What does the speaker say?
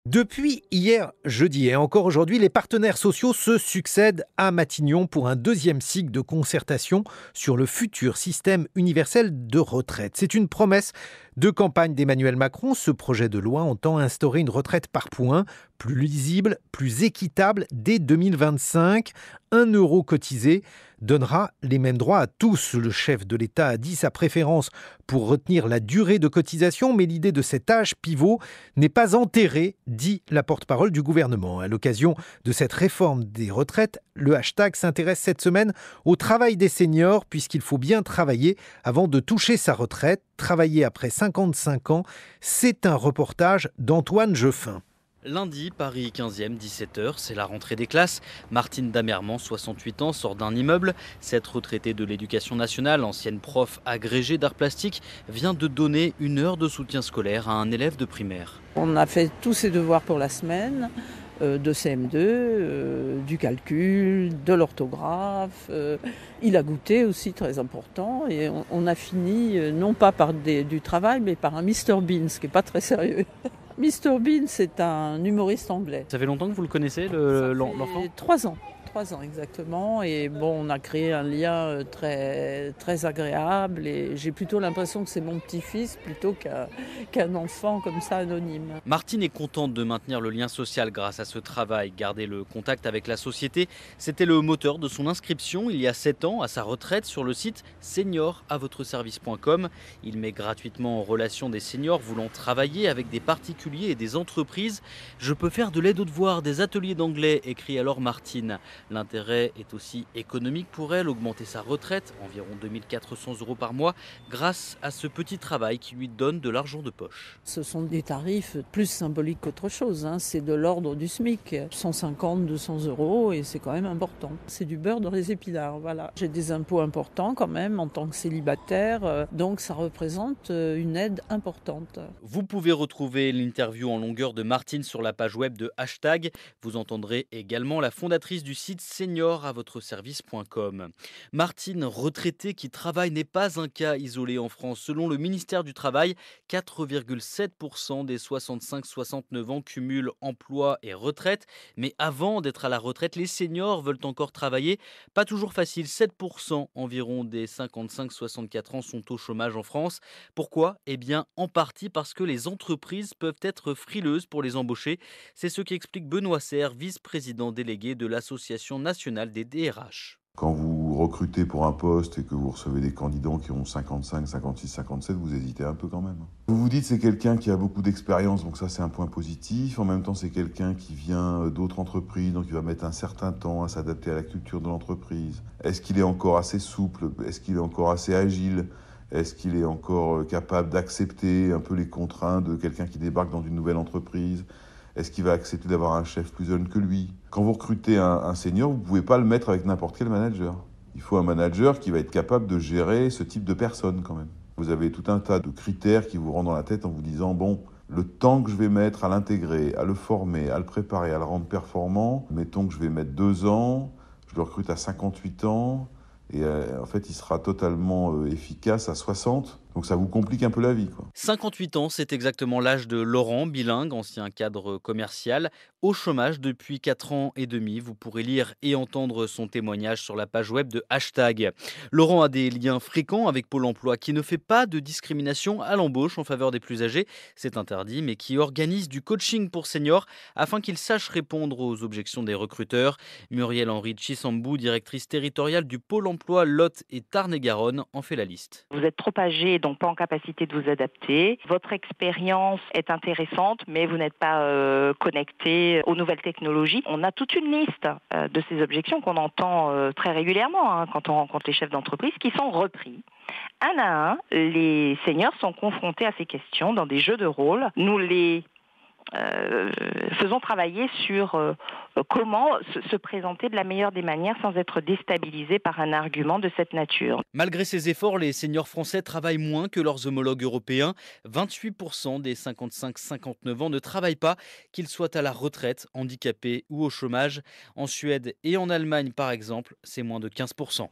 Depuis hier jeudi et encore aujourd'hui, les partenaires sociaux se succèdent à Matignon pour un deuxième cycle de concertation sur le futur système universel de retraite. C'est une promesse de campagne d'Emmanuel Macron. Ce projet de loi entend instaurer une retraite par points, plus lisible, plus équitable dès 2025. 1 € cotisé donnera les mêmes droits à tous. Le chef de l'État a dit sa préférence pour retenir la durée de cotisation, mais l'idée de cet âge pivot n'est pas enterrée, dit la porte-parole du gouvernement. À l'occasion de cette réforme des retraites, le hashtag s'intéresse cette semaine au travail des seniors, puisqu'il faut bien travailler avant de toucher sa retraite. Travailler après 55 ans, c'est un reportage d'Antoine Jeffin. Lundi, Paris 15e, 17h, c'est la rentrée des classes. Martine Damerman, 68 ans, sort d'un immeuble. Cette retraitée de l'éducation nationale, ancienne prof agrégée d'art plastique, vient de donner 1 heure de soutien scolaire à un élève de primaire. On a fait tous ses devoirs pour la semaine, de CM2, du calcul, de l'orthographe. Il a goûté aussi, très important. Et on a fini, non pas par du travail, mais par un Mr Bean, ce qui n'est pas très sérieux. Mr Bean, c'est un humoriste anglais. Ça fait longtemps que vous le connaissez, l'enfant ? 3 ans. 3 ans exactement, et bon, on a créé un lien très, très agréable, et j'ai plutôt l'impression que c'est mon petit-fils plutôt qu'un enfant comme ça anonyme. Martine est contente de maintenir le lien social grâce à ce travail. Garder le contact avec la société, c'était le moteur de son inscription il y a 7 ans à sa retraite sur le site senior-à-votre-service.com. Il met gratuitement en relation des seniors voulant travailler avec des particuliers et des entreprises. Je peux faire de l'aide aux devoirs, des ateliers d'anglais, écrit alors Martine. L'intérêt est aussi économique pour elle, augmenter sa retraite, environ 2400 € par mois, grâce à ce petit travail qui lui donne de l'argent de poche. Ce sont des tarifs plus symboliques qu'autre chose, c'est de l'ordre du SMIC, 150, 200 €, et c'est quand même important. C'est du beurre dans les épinards, voilà. J'ai des impôts importants quand même en tant que célibataire, donc ça représente une aide importante. Vous pouvez retrouver l'interview en longueur de Martine sur la page web de Hashtag. Vous entendrez également la fondatrice du site senior-à-votre-service.com. Martine, retraitée qui travaille, n'est pas un cas isolé en France. Selon le ministère du Travail, 4,7% des 65-69 ans cumulent emploi et retraite. Mais avant d'être à la retraite, les seniors veulent encore travailler. Pas toujours facile, 7% environ des 55-64 ans sont au chômage en France. Pourquoi ? Eh bien, en partie parce que les entreprises peuvent être frileuses pour les embaucher. C'est ce qu'explique Benoît Serre, vice-président délégué de l'Association nationale des DRH. Quand vous recrutez pour un poste et que vous recevez des candidats qui ont 55, 56, 57, vous hésitez un peu quand même. Vous vous dites c'est quelqu'un qui a beaucoup d'expérience, donc ça c'est un point positif. En même temps c'est quelqu'un qui vient d'autres entreprises, donc il va mettre un certain temps à s'adapter à la culture de l'entreprise. Est-ce qu'il est encore assez souple ? Est-ce qu'il est encore assez agile ? Est-ce qu'il est encore capable d'accepter un peu les contraintes de quelqu'un qui débarque dans une nouvelle entreprise ? Est-ce qu'il va accepter d'avoir un chef plus jeune que lui ? Quand vous recrutez un senior, vous ne pouvez pas le mettre avec n'importe quel manager. Il faut un manager qui va être capable de gérer ce type de personnes quand même. Vous avez tout un tas de critères qui vous rentrent dans la tête en vous disant, bon, le temps que je vais mettre à l'intégrer, à le former, à le préparer, à le rendre performant, mettons que je vais mettre 2 ans, je le recrute à 58 ans, et en fait, il sera totalement efficace à 60. Donc ça vous complique un peu la vie, quoi. 58 ans, c'est exactement l'âge de Laurent, bilingue, ancien cadre commercial, au chômage depuis 4 ans et demi. Vous pourrez lire et entendre son témoignage sur la page web de Hashtag. Laurent a des liens fréquents avec Pôle emploi qui ne fait pas de discrimination à l'embauche en faveur des plus âgés. C'est interdit, mais qui organise du coaching pour seniors afin qu'ils sachent répondre aux objections des recruteurs. Muriel-Henri Chisambou, directrice territoriale du Pôle emploi Lot et Tarn-et-Garonne, en fait la liste. Vous êtes trop âgé, donc pas en capacité de vous adapter. Votre expérience est intéressante, mais vous n'êtes pas connecté aux nouvelles technologies. On a toute une liste de ces objections qu'on entend très régulièrement quand on rencontre les chefs d'entreprise qui sont repris. Un à un, les seniors sont confrontés à ces questions dans des jeux de rôle. Nous les faisons travailler sur comment se présenter de la meilleure des manières sans être déstabilisés par un argument de cette nature. Malgré ces efforts, les seniors français travaillent moins que leurs homologues européens. 28% des 55-59 ans ne travaillent pas, qu'ils soient à la retraite, handicapés ou au chômage. En Suède et en Allemagne, par exemple, c'est moins de 15%.